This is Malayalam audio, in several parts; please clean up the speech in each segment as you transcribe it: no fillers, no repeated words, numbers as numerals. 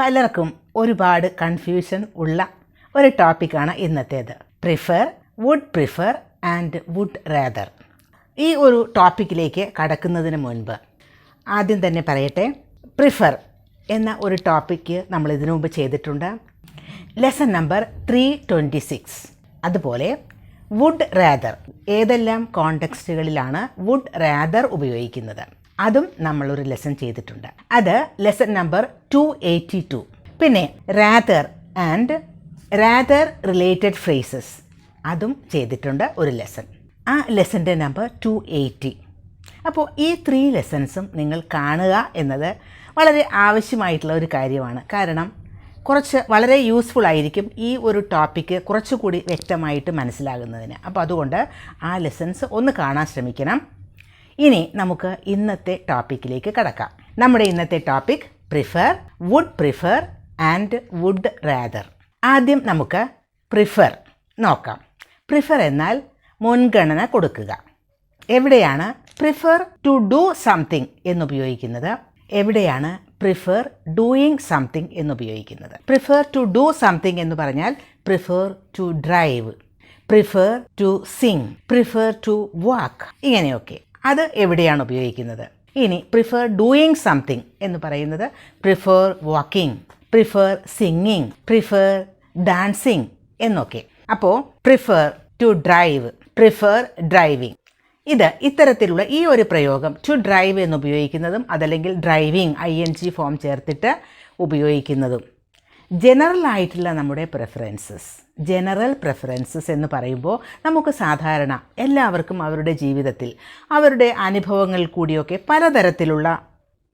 പലർക്കും ഒരുപാട് കൺഫ്യൂഷൻ ഉള്ള ഒരു ടോപ്പിക്കാണ് ഇന്നത്തേത്. Would prefer and would rather. ഈ ഒരു ടോപ്പിക്കിലേക്ക് കടക്കുന്നതിന് മുൻപ് ആദ്യം തന്നെ പറയട്ടെ, പ്രിഫർ എന്ന ഒരു ടോപ്പിക്ക് നമ്മൾ ഇതിനു മുമ്പ് ചെയ്തിട്ടുണ്ട്, ലെസൺ നമ്പർ 326. അതുപോലെ വുഡ് റാദർ, ഏതെല്ലാം കോണ്ടെക്സ്റ്റുകളിലാണ് വുഡ് റാദർ ഉപയോഗിക്കുന്നത്, അതും നമ്മളൊരു ലെസൺ ചെയ്തിട്ടുണ്ട്. അത് ലെസൺ നമ്പർ 282. പിന്നെ rather and rather related phrases, അതും ചെയ്തിട്ടുണ്ട് ഒരു ലെസൺ. ആ ലെസൻ്റെ നമ്പർ 280. അപ്പോൾ ഈ 3 ലെസൺസും നിങ്ങൾ കാണുക എന്നത് വളരെ ആവശ്യമായിട്ടുള്ള ഒരു കാര്യമാണ്. കാരണം വളരെ യൂസ്ഫുൾ ആയിരിക്കും ഈ ഒരു ടോപ്പിക്ക് കുറച്ചുകൂടി വ്യക്തമായിട്ട് മനസ്സിലാകുന്നതിന്. അപ്പോൾ അതുകൊണ്ട് ആ ലെസൺസ് ഒന്ന് കാണാൻ ശ്രമിക്കണം. ഇനി നമുക്ക് ഇന്നത്തെ ടോപ്പിക്കിലേക്ക് കടക്കാം. നമ്മുടെ ഇന്നത്തെ topic would prefer and would rather. ആദ്യം നമുക്ക് പ്രിഫർ നോക്കാം. പ്രിഫർ എന്നാൽ മുൻഗണന കൊടുക്കുക. എവിടെയാണ് പ്രിഫർ ടു ഡു സംതിങ് എന്നുപയോഗിക്കുന്നത്, എവിടെയാണ് പ്രിഫർ ഡൂയിങ് സംതിങ് എന്നുപയോഗിക്കുന്നത്. പ്രിഫർ ടു ഡു സംതിങ് എന്ന് പറഞ്ഞാൽ prefer to drive, prefer to sing, prefer to walk, ഇങ്ങനെയൊക്കെ. അത് എവിടെയാണ് ഉപയോഗിക്കുന്നത്. ഇനി പ്രിഫർ ഡൂയിങ് സംതിങ് എന്ന് പറയുന്നത് prefer walking, prefer singing, prefer dancing എന്നൊക്കെ. അപ്പോൾ prefer to drive, prefer driving, ഇത്തരത്തിലുള്ള ഈ ഒരു പ്രയോഗം ടു ഡ്രൈവ് എന്ന് ഉപയോഗിക്കുന്നതും അതല്ലെങ്കിൽ ഡ്രൈവിംഗ് ING ഫോം ചേർത്തിട്ട് ഉപയോഗിക്കുന്നതും. ജനറൽ ആയിട്ടുള്ള നമ്മുടെ ജനറൽ പ്രിഫറൻസസ് എന്ന് പറയുമ്പോൾ നമുക്ക് സാധാരണ എല്ലാവർക്കും അവരുടെ ജീവിതത്തിൽ അവരുടെ അനുഭവങ്ങൾ കൂടിയൊക്കെ പലതരത്തിലുള്ള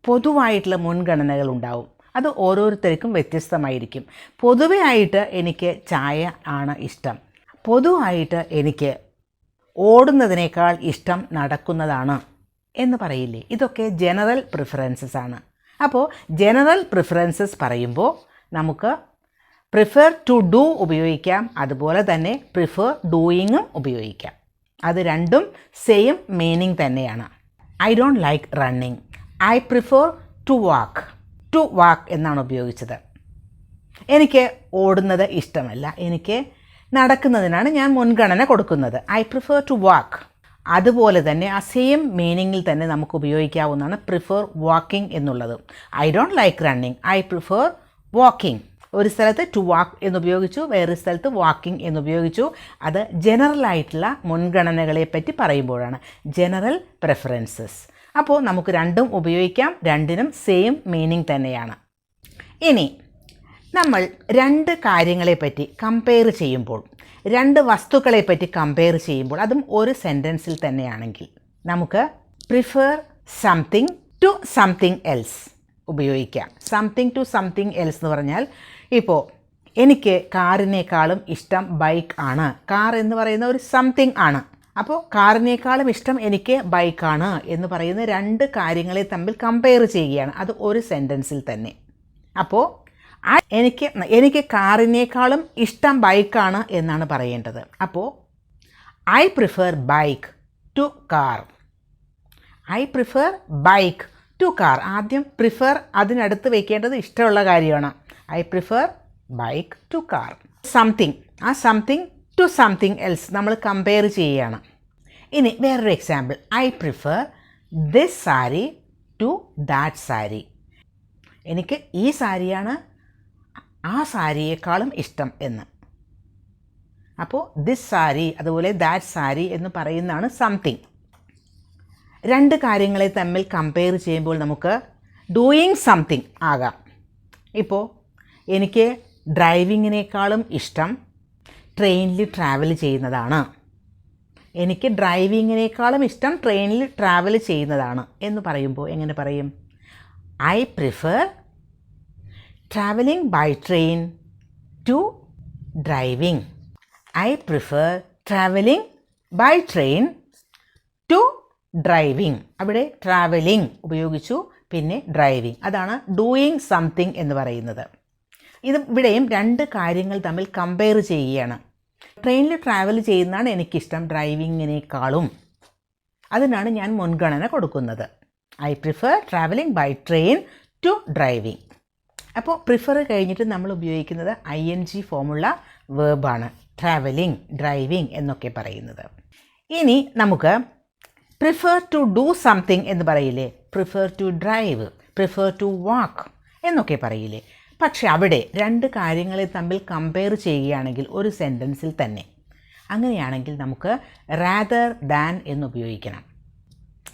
പൊതുവായിട്ടുള്ള മുൻഗണനകൾ ഉണ്ടാവും. അത് ഓരോരുത്തർക്കും വ്യത്യസ്തമായിരിക്കും. പൊതുവെ ആയിട്ട് എനിക്ക് ചായ ആണ് ഇഷ്ടം, പൊതുവായിട്ട് എനിക്ക് ഓടുന്നതിനേക്കാൾ ഇഷ്ടം നടക്കുന്നതാണ് എന്ന് പറയില്ലേ. ഇതൊക്കെ ജനറൽ പ്രിഫറൻസസ് ആണ്. അപ്പോൾ ജനറൽ പ്രിഫറൻസസ് പറയുമ്പോൾ നമുക്ക് പ്രിഫർ ടു ഡു ഉപയോഗിക്കാം, അതുപോലെ തന്നെ പ്രിഫർ ഡൂയിങ്ങും ഉപയോഗിക്കാം. അത് രണ്ടും സെയിം മീനിങ് തന്നെയാണ്. I don't like running, I prefer to walk. To walk എന്നാണ് ഉപയോഗിച്ചത്. എനിക്ക് ഓടുന്നത് ഇഷ്ടമല്ല, എനിക്ക് നടക്കുന്നതിനാണ് ഞാൻ മുൻഗണന കൊടുക്കുന്നത്. I prefer to walk. അതുപോലെ തന്നെ ആ സെയിം മീനിങ്ങിൽ തന്നെ നമുക്ക് ഉപയോഗിക്കാവുന്നതാണ് പ്രിഫർ വാക്കിംഗ് എന്നുള്ളത്. I don't like running, I prefer walking. ഒരു സ്ഥലത്ത് ടു വാക്ക് എന്നുപയോഗിച്ചു, വേറൊരു സ്ഥലത്ത് വാക്കിംഗ് എന്നുപയോഗിച്ചു. അത് ജനറൽ ആയിട്ടുള്ള മുൻഗണനകളെ പറ്റി പറയുമ്പോഴാണ് ജനറൽ പ്രിഫറൻസസ്. അപ്പോൾ നമുക്ക് രണ്ടും ഉപയോഗിക്കാം, രണ്ടിനും സെയിം മീനിങ് തന്നെയാണ്. ഇനി നമ്മൾ 2 കാര്യങ്ങളെപ്പറ്റി കമ്പയർ ചെയ്യുമ്പോൾ, 2 വസ്തുക്കളെപ്പറ്റി കമ്പയർ ചെയ്യുമ്പോൾ, അതും ഒരു സെൻറ്റൻസിൽ തന്നെയാണെങ്കിൽ നമുക്ക് prefer something to something else ഉപയോഗിക്കാം. സംതിങ് ടു സംതിങ് എൽസ് എന്ന് പറഞ്ഞാൽ, ഇപ്പോൾ എനിക്ക് കാറിനേക്കാളും ഇഷ്ടം ബൈക്ക് ആണ്. കാർ എന്ന് പറയുന്ന ഒരു സംതിങ് ആണ്. അപ്പോൾ കാറിനേക്കാളും ഇഷ്ടം എനിക്ക് ബൈക്കാണ് എന്ന് പറയുന്ന 2 കാര്യങ്ങളെ തമ്മിൽ കമ്പയർ ചെയ്യുകയാണ്. അത് ഒരു സെൻറ്റൻസിൽ തന്നെ. അപ്പോൾ എനിക്ക് കാറിനേക്കാളും ഇഷ്ടം ബൈക്കാണ് എന്നാണ് പറയേണ്ടത്. അപ്പോൾ I prefer bike to car, I prefer bike to car. ആദ്യം പ്രിഫർ അതിനടുത്ത് വയ്ക്കേണ്ടത് ഇഷ്ടമുള്ള കാര്യമാണ്. I prefer bike to car. Something, ആ സംതിങ് ടു സംതിങ് എൽസ് നമ്മൾ കമ്പയർ ചെയ്യുകയാണ്. ഇനി വേറൊരു example, I prefer this sari to that sari. എനിക്ക് ഈ സാരിയാണ് ആ സാരിയേക്കാളും ഇഷ്ടം എന്ന്. അപ്പോൾ ദിസ് സാരി അതുപോലെ ദാറ്റ് സാരി എന്ന് പറയുന്നതാണ് സംതിങ്. 2 കാര്യങ്ങളെ തമ്മിൽ കമ്പയർ ചെയ്യുമ്പോൾ നമുക്ക് ഡൂയിങ് സംതിങ് ആകാം. ഇപ്പോൾ എനിക്ക് ഡ്രൈവിങ്ങിനേക്കാളും ഇഷ്ടം ട്രെയിനിൽ ട്രാവൽ ചെയ്യുന്നതാണ്, എനിക്ക് ഡ്രൈവിങ്ങിനേക്കാളും ഇഷ്ടം ട്രെയിനിൽ ട്രാവൽ ചെയ്യുന്നതാണ് എന്ന് പറയുമ്പോൾ എങ്ങനെ പറയും? I prefer traveling by train to driving. I prefer traveling by train to driving. അവിടെ ട്രാവലിംഗ് ഉപയോഗിച്ചു, പിന്നെ ഡ്രൈവിംഗ്. അതാണ് ഡൂയിങ് സംതിങ് എന്ന് പറയുന്നത്. ഇവിടെയും 2 കാര്യങ്ങൾ തമ്മിൽ കമ്പയർ ചെയ്യുകയാണ്. ട്രെയിനിൽ ട്രാവൽ ചെയ്യുന്നതാണ് എനിക്കിഷ്ടം ഡ്രൈവിങ്ങിനേക്കാളും, അതിനാണ് ഞാൻ മുൻഗണന കൊടുക്കുന്നത്. I prefer travelling by train to driving. അപ്പോൾ പ്രിഫർ കഴിഞ്ഞിട്ട് നമ്മൾ ഉപയോഗിക്കുന്നത് ING ഫോമുള്ള വേർബാണ്. ട്രാവലിംഗ്, ഡ്രൈവിംഗ് എന്നൊക്കെ പറയുന്നത്. ഇനി നമുക്ക് പ്രിഫർ ടു ഡു സംതിങ് എന്ന് പറയില്ലേ, prefer to drive, prefer to walk എന്നൊക്കെ പറയില്ലേ. പക്ഷെ അവിടെ രണ്ട് കാര്യങ്ങളെ തമ്മിൽ കമ്പയർ ചെയ്യുകയാണെങ്കിൽ ഒരു സെൻറ്റൻസിൽ തന്നെ, അങ്ങനെയാണെങ്കിൽ നമുക്ക് റാദർ ദാൻ എന്ന് ഉപയോഗിക്കണം.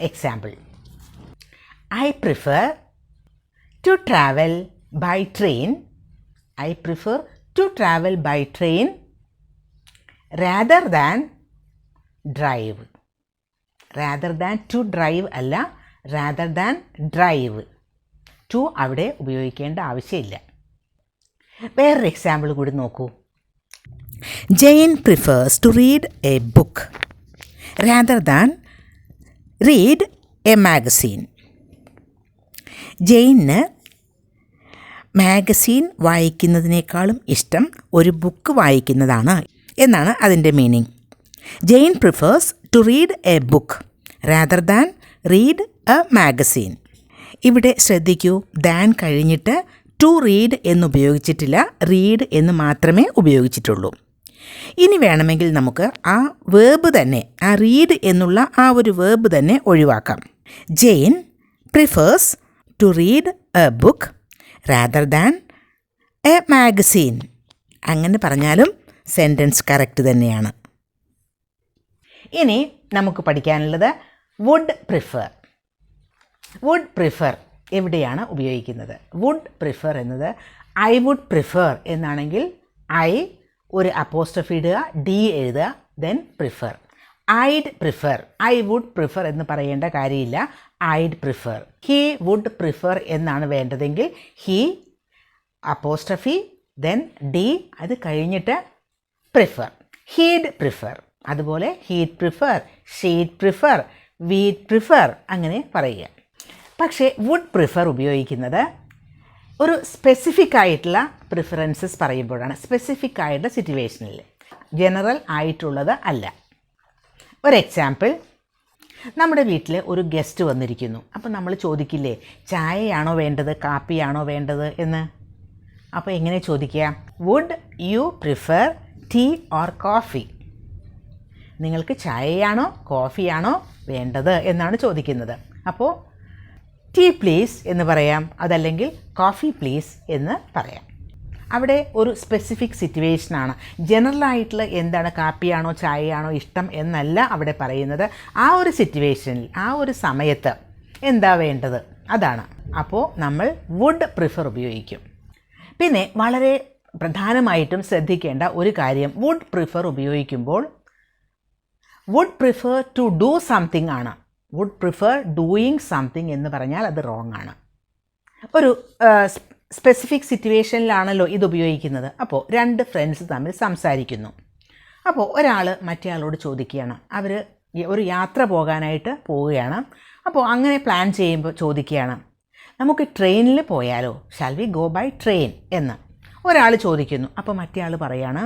Example, I prefer to travel by train, I prefer to travel by train rather than drive. Rather than to drive അല്ല, റാദർ ദാൻ ഡ്രൈവ്. ടു അവിടെ ഉപയോഗിക്കേണ്ട ആവശ്യമില്ല. വേറൊരു എക്സാമ്പിൾ കൂടി നോക്കൂ. Jane prefers to read a book rather than read a magazine. ജെയിന് മാഗസീൻ വായിക്കുന്നതിനേക്കാളും ഇഷ്ടം ഒരു ബുക്ക് വായിക്കുന്നതാണ് എന്നാണ് അതിൻ്റെ meaning. Jane prefers to read a book rather than read a magazine. ഇവിടെ ശ്രദ്ധിക്കൂ, ദാൻ കഴിഞ്ഞിട്ട് ടു റീഡ് എന്നുപയോഗിച്ചിട്ടില്ല, റീഡ് എന്ന് മാത്രമേ ഉപയോഗിച്ചിട്ടുള്ളൂ. ഇനി വേണമെങ്കിൽ നമുക്ക് ആ വേർബ് തന്നെ, ആ റീഡ് എന്നുള്ള ആ ഒരു വേർബ് തന്നെ ഒഴിവാക്കാം. Jane prefers to read a book rather than a magazine. അങ്ങനെ പറഞ്ഞാലും സെൻറ്റൻസ് കറക്റ്റ് തന്നെയാണ്. ഇനി നമുക്ക് പഠിക്കാനുള്ളത് വുഡ് പ്രിഫർ. വുഡ് പ്രിഫർ എവിടെയാണ് ഉപയോഗിക്കുന്നത്? വുഡ് പ്രിഫർ എന്നത് ഐ വുഡ് പ്രിഫർ എന്നാണെങ്കിൽ ഐ ഒരു അപ്പോസ്ട്രോഫി ഇടുക, ഡി എഴുതുക, then prefer. I'd prefer, I would prefer എന്ന് പറയേണ്ട കാര്യമില്ല, I'd prefer. He would prefer എന്നാണ് വേണ്ടതെങ്കിൽ ഹി അപ്പോസ്ട്രോഫി ദെൻ ഡി, അത് കഴിഞ്ഞിട്ട് പ്രിഫർ. ഹീഡ് പ്രിഫർ, അതുപോലെ he'd prefer, she'd prefer, we'd prefer, അങ്ങനെ പറയുക. പക്ഷേ വുഡ് പ്രിഫർ ഉപയോഗിക്കുന്നത് ഒരു സ്പെസിഫിക് ആയിട്ടുള്ള പ്രിഫറൻസസ് പറയുമ്പോഴാണ്, സ്പെസിഫിക് ആയിട്ടുള്ള സിറ്റുവേഷനിൽ, ജനറൽ ആയിട്ടുള്ളത് അല്ല. ഒരു എക്സാമ്പിൾ, നമ്മുടെ വീട്ടിൽ ഒരു ഗസ്റ്റ് വന്നിരിക്കുന്നു. അപ്പോൾ നമ്മൾ ചോദിക്കില്ലേ, ചായയാണോ വേണ്ടത്, കാപ്പിയാണോ വേണ്ടത് എന്ന്? അപ്പോൾ എങ്ങനെ ചോദിക്കുക? Would you prefer tea or coffee? നിങ്ങൾക്ക് ചായയാണോ കോഫിയാണോ വേണ്ടത് എന്നാണ് ചോദിക്കുന്നത്. അപ്പോൾ ടീ പ്ലീസ് എന്ന് പറയാം, അതല്ലെങ്കിൽ കോഫി പ്ലീസ് എന്ന് പറയാം. അവിടെ ഒരു സ്പെസിഫിക് സിറ്റുവേഷനാണ്. ജനറലായിട്ടുള്ള എന്താണ് കാപ്പിയാണോ ചായയാണോ ഇഷ്ടം എന്നല്ല അവിടെ പറയുന്നത്. ആ ഒരു സിറ്റുവേഷനിൽ, ആ ഒരു സമയത്ത് എന്താ വേണ്ടത് അതാണ്. അപ്പോൾ നമ്മൾ വുഡ് പ്രിഫർ ഉപയോഗിക്കും. പിന്നെ വളരെ പ്രധാനമായിട്ടും ശ്രദ്ധിക്കേണ്ട ഒരു കാര്യം, വുഡ് പ്രിഫർ ഉപയോഗിക്കുമ്പോൾ would prefer to do something ആണ്. വുഡ് പ്രിഫർ ഡൂയിങ് സംതിങ് എന്ന് പറഞ്ഞാൽ അത് റോങ് ആണ്. ഒരു സ്പെസിഫിക് സിറ്റുവേഷനിലാണല്ലോ ഇത് ഉപയോഗിക്കുന്നത്. അപ്പോൾ രണ്ട് ഫ്രണ്ട്സ് തമ്മിൽ സംസാരിക്കുന്നു. അപ്പോൾ ഒരാൾ മറ്റേ ആളോട് ചോദിക്കുകയാണ്, അവർ ഒരു യാത്ര പോകാനായിട്ട് പോവുകയാണ്. അപ്പോൾ അങ്ങനെ പ്ലാൻ ചെയ്യുമ്പോൾ ചോദിക്കുകയാണ്, നമുക്ക് ട്രെയിനിൽ പോയാലോ, shall we go by train എന്ന് ഒരാൾ ചോദിക്കുന്നു. അപ്പോൾ മറ്റേ ആൾ പറയാണ്,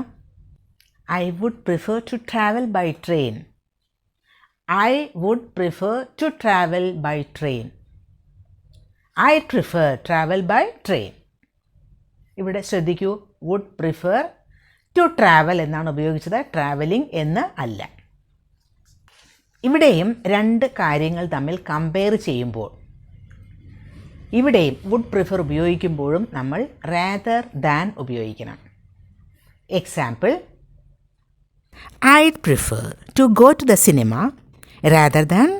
I would prefer to travel by train. I would prefer to travel by train. I prefer travel by train. ഇവിടെ ശ്രദ്ധിക്കൂ, വുഡ് പ്രിഫർ ടു ട്രാവൽ എന്നാണ് ഉപയോഗിച്ചത്, ട്രാവലിംഗ് എന്ന് അല്ല. ഇവിടെയും രണ്ട് കാര്യങ്ങൾ തമ്മിൽ കമ്പയർ ചെയ്യുമ്പോൾ ഇവിടെയും വുഡ് പ്രിഫർ ഉപയോഗിക്കുമ്പോഴും നമ്മൾ റാദർ ദാൻ ഉപയോഗിക്കണം. Example, I'd prefer to go to the cinema rather than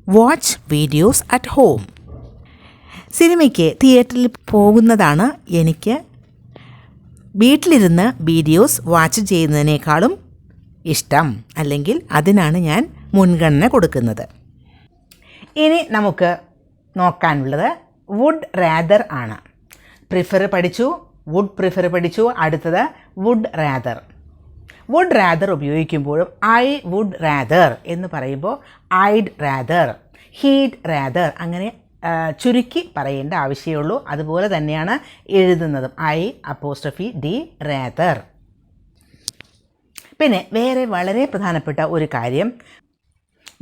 watch videos at home. സിനിമയ്ക്ക് തിയേറ്ററിൽ പോകുന്നതാണ് എനിക്ക് വീട്ടിലിരുന്ന് വീഡിയോസ് വാച്ച് ചെയ്യുന്നതിനേക്കാളും ഇഷ്ടം, അല്ലെങ്കിൽ അതിനാണ് ഞാൻ മുൻഗണന കൊടുക്കുന്നത്. ഇനി നമുക്ക് നോക്കാനുള്ളത് വുഡ് റാദർ ആണ്. പ്രിഫർ പഠിച്ചു, വുഡ് പ്രിഫർ പഠിച്ചു, അടുത്തത് വുഡ് റാദർ. വുഡ് റാദർ ഉപയോഗിക്കുമ്പോഴും ഐ വുഡ് റാദർ എന്ന് പറയുമ്പോൾ ഐഡ് റാദർ, ഹീഡ് റാദർ അങ്ങനെ ചുരുക്കി പറയേണ്ട ആവശ്യമുള്ളൂ. അതുപോലെ തന്നെയാണ് എഴുതുന്നതും, ഐ അപ്പോസ്ട്രോഫി ഡി റാദർ. പിന്നെ വേറെ വളരെ പ്രധാനപ്പെട്ട ഒരു കാര്യം,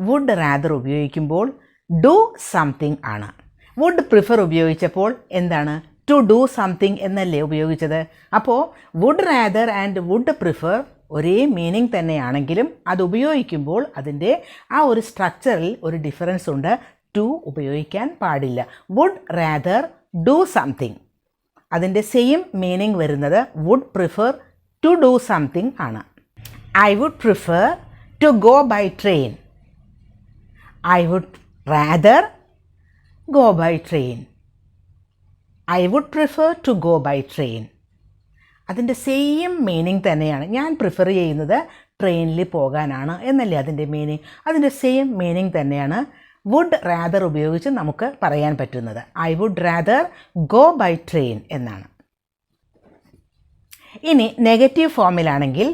വുഡ് റാദർ ഉപയോഗിക്കുമ്പോൾ ഡു സംതിങ് ആണ്. വുഡ് പ്രിഫർ ഉപയോഗിച്ചപ്പോൾ എന്താണ്? ടു ഡു സംതിങ് എന്നല്ലേ ഉപയോഗിച്ചത്. അപ്പോൾ would rather and would prefer ഒരേ മീനിങ് തന്നെയാണെങ്കിലും അത് ഉപയോഗിക്കുമ്പോൾ അതിൻ്റെ ആ ഒരു സ്ട്രക്ചറിൽ ഒരു ഡിഫറൻസ് ഉണ്ട്. ടു ഉപയോഗിക്കാൻ പാടില്ല. വുഡ് റാദർ ഡു സംതിങ്, അതിൻ്റെ സെയിം മീനിങ് വരുന്നത് would prefer to do something ആണ്. I would prefer to go by train. I would rather go by train. I would prefer to go by train. അതിൻ്റെ സെയിം മീനിങ് തന്നെയാണ്. ഞാൻ പ്രിഫർ ചെയ്യുന്നത് ട്രെയിനിൽ പോകാനാണ് എന്നല്ലേ അതിൻ്റെ മീനിങ്. അതിൻ്റെ സെയിം മീനിങ് തന്നെയാണ് വുഡ് റാദർ ഉപയോഗിച്ച് നമുക്ക് പറയാൻ പറ്റുന്നത്. I would rather go by train എന്നാണ്. ഇനി നെഗറ്റീവ് ഫോമിലാണെങ്കിൽ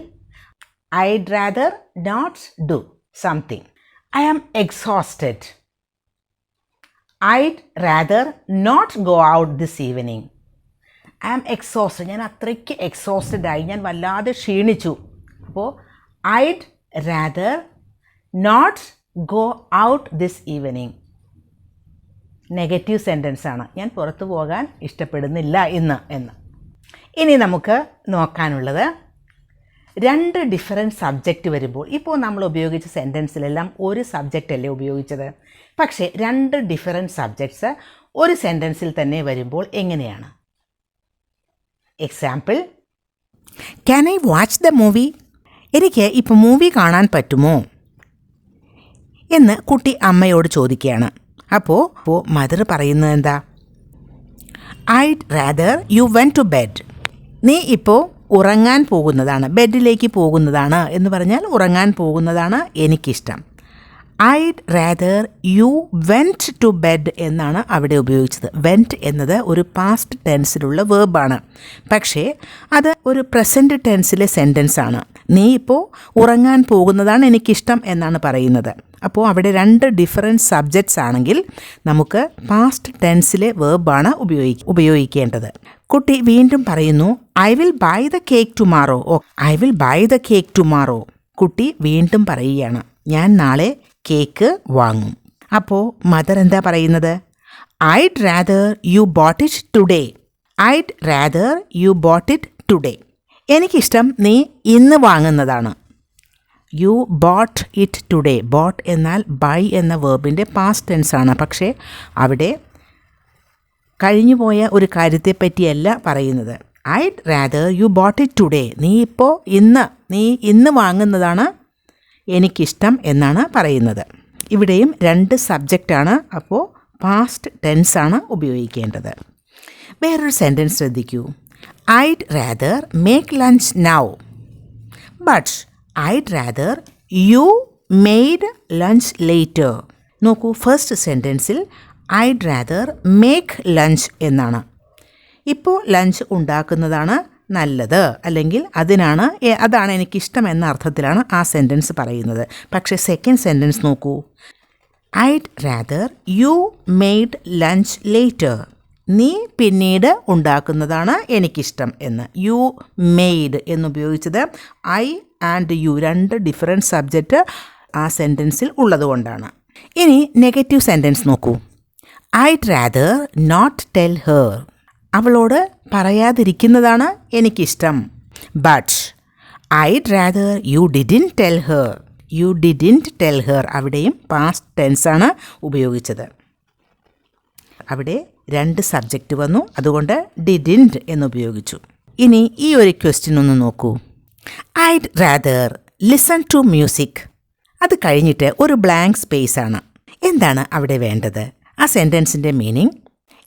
I'd rather not do something. I am exhausted. I'd rather not go out this evening. I am exhausted, ഞാൻ അത്രയ്ക്ക് എക്സോസ്റ്റഡായി, ഞാൻ വല്ലാതെ ക്ഷീണിച്ചു. അപ്പോൾ I'd rather not go out this evening. Negative sentence ആണ്. ഞാൻ പുറത്തു പോകാൻ ഇഷ്ടപ്പെടുന്നില്ല എന്ന്. ഇനി നമുക്ക് നോക്കാനുള്ളത് രണ്ട് ഡിഫറെൻറ്റ് സബ്ജക്റ്റ് വരുമ്പോൾ. ഇപ്പോൾ നമ്മൾ ഉപയോഗിച്ച സെൻറ്റൻസിലെല്ലാം ഒരു സബ്ജക്റ്റ് അല്ലേ ഉപയോഗിച്ചത്. പക്ഷേ രണ്ട് ഡിഫറെൻറ്റ് സബ്ജക്ട്സ് ഒരു സെൻറ്റൻസിൽ തന്നെ വരുമ്പോൾ എങ്ങനെയാണ്? Example, can I watch the movie? എനിക്ക് ഇപ്പോൾ മൂവി കാണാൻ പറ്റുമോ എന്ന് കുട്ടി അമ്മയോട് ചോദിക്കുകയാണ്. അപ്പോൾ മദർ പറയുന്നത് എന്താ? I'd rather you went to bed. നീ ഇപ്പോൾ ഉറങ്ങാൻ പോകുന്നതാണ്, ബെഡിലേക്ക് പോകുന്നതാണ് എന്ന് പറഞ്ഞാൽ ഉറങ്ങാൻ പോകുന്നതാണ് എനിക്കിഷ്ടം. I'd rather you went to bed എന്നാണ് അവിടെ ഉപയോഗിച്ചത്. വെൻറ്റ് എന്നത് ഒരു പാസ്റ്റ് ടെൻസിലുള്ള വേർബാണ്. പക്ഷേ അത് ഒരു പ്രസൻറ്റ് ടെൻസിലെ സെൻറ്റൻസ് ആണ്. നീ ഇപ്പോൾ ഉറങ്ങാൻ പോകുന്നതാണ് എനിക്കിഷ്ടം എന്നാണ് പറയുന്നത്. അപ്പോൾ അവിടെ രണ്ട് ഡിഫറെൻറ്റ് സബ്ജക്ട്സ് ആണെങ്കിൽ നമുക്ക് പാസ്റ്റ് ടെൻസിലെ വേർബാണ് ഉപയോഗിക്കേണ്ടത്. കുട്ടി വീണ്ടും പറയുന്നു, I will buy the cake tomorrow. I will buy the cake tomorrow. കുട്ടി വീണ്ടും പറയുകയാണ്, ഞാൻ നാളെ കേക്ക് വാങ്ങും. അപ്പോൾ മദർ എന്താ പറയുന്നത്? I'd rather you bought it today. I'd rather you bought it today. എനിക്കിഷ്ടം നീ ഇന്ന് വാങ്ങുന്നതാണ്. You bought it today. Bought എന്നാൽ ബൈ എന്ന വേർബിൻ്റെ പാസ്റ്റ് ടെൻസ് ആണ്. പക്ഷേ അവിടെ കഴിഞ്ഞുപോയ ഒരു കാര്യത്തെ പറ്റിയല്ല പറയുന്നത്. I'd rather you bought it today. നീ ഇന്ന് വാങ്ങുന്നതാണ് എനിക്കിഷ്ടം എന്നാണ് പറയുന്നത്. ഇവിടെയും രണ്ട് സബ്ജക്റ്റാണ്. അപ്പോൾ പാസ്റ്റ് ടെൻസാണ് ഉപയോഗിക്കേണ്ടത്. വേറൊരു സെൻറ്റൻസ് ശ്രദ്ധിക്കൂ. I'd rather make lunch now but I'd rather you made lunch later. നോക്കൂ, ഫസ്റ്റ് സെൻറ്റൻസിൽ ഐഡ് റാദർ മേക്ക് ലഞ്ച് എന്നാണ്. ഇപ്പോൾ ലഞ്ച് ഉണ്ടാക്കുന്നതാണ് നല്ലത്, അല്ലെങ്കിൽ അതാണ് എനിക്കിഷ്ടം എന്ന അർത്ഥത്തിലാണ് ആ സെൻറ്റൻസ് പറയുന്നത്. പക്ഷേ സെക്കൻഡ് സെൻറ്റൻസ് നോക്കൂ. I'd rather you made lunch later. നീ പിന്നീട് ഉണ്ടാക്കുന്നതാണ് എനിക്കിഷ്ടം എന്ന്. യു മെയ്ഡ് എന്നുപയോഗിച്ചത് ഐ ആൻഡ് യു രണ്ട് ഡിഫറെൻറ്റ് സബ്ജക്റ്റ് ആ സെൻറ്റൻസിൽ ഉള്ളതുകൊണ്ടാണ്. ഇനി നെഗറ്റീവ് സെൻറ്റൻസ് നോക്കൂ. I'd rather not tell her. അവളോട് പറയാതിരിക്കുന്നതാണ് എനിക്കിഷ്ടം. But I'd rather you didn't tell her. You didn't tell her. അവിടെയും പാസ്റ്റ് ടെൻസാണ് ഉപയോഗിച്ചത്. അവിടെ രണ്ട് സബ്ജക്റ്റ് വന്നു, അതുകൊണ്ട് ഡിഡിൻറ്റ് എന്നുപയോഗിച്ചു. ഇനി ഈ ഒരു ക്വസ്റ്റ്യൻ ഒന്ന് നോക്കൂ. I'd rather listen to music. അത് കഴിഞ്ഞിട്ട് ഒരു ബ്ലാങ്ക് സ്പേസ് ആണ്. എന്താണ് അവിടെ വേണ്ടത്? ആ സെൻറ്റൻസിൻ്റെ മീനിങ്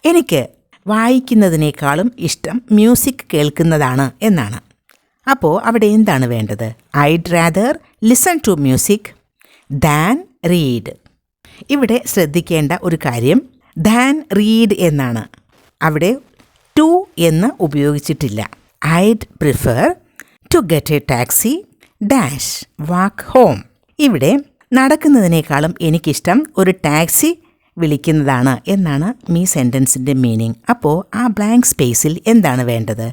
എനിക്ക് വായിക്കുന്നതിനേക്കാളും ഇഷ്ടം മ്യൂസിക് കേൾക്കുന്നതാണ് എന്നാണ്. അപ്പോൾ അവിടെ എന്താണ് വേണ്ടത്? I'd rather listen to music than read. ഇവിടെ ശ്രദ്ധിക്കേണ്ട ഒരു കാര്യം ദാൻ റീഡ് എന്നാണ്. അവിടെ ടു എന്ന് ഉപയോഗിച്ചിട്ടില്ല. I'd prefer to get a taxi dash walk home. ഇവിടെ നടക്കുന്നതിനേക്കാളും എനിക്കിഷ്ടം ഒരു ടാക്സി വിളിക്കുന്നതാണ് എന്നാണ് ഈ സെൻറ്റൻസിൻ്റെ മീനിങ്. അപ്പോൾ ആ ബ്ലാങ്ക് സ്പേസിൽ എന്താണ് വേണ്ടത്?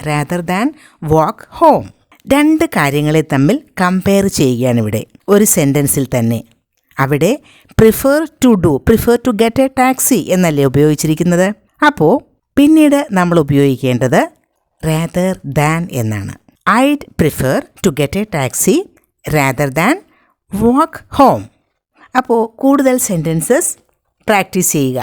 റാദർ ദാൻ വാക്ക് ഹോം. രണ്ട് കാര്യങ്ങളെ തമ്മിൽ കമ്പയർ ചെയ്യുകയാണ് ഇവിടെ ഒരു സെൻറ്റൻസിൽ തന്നെ. അവിടെ prefer to get a taxi എന്നല്ലേ ഉപയോഗിച്ചിരിക്കുന്നത്. അപ്പോൾ പിന്നീട് നമ്മൾ ഉപയോഗിക്കേണ്ടത് rather than എന്നാണ്. I'd prefer to get a taxi rather than walk home. അപ്പോൾ കൂടുതൽ സെൻറ്റൻസസ് പ്രാക്ടീസ് ചെയ്യുക.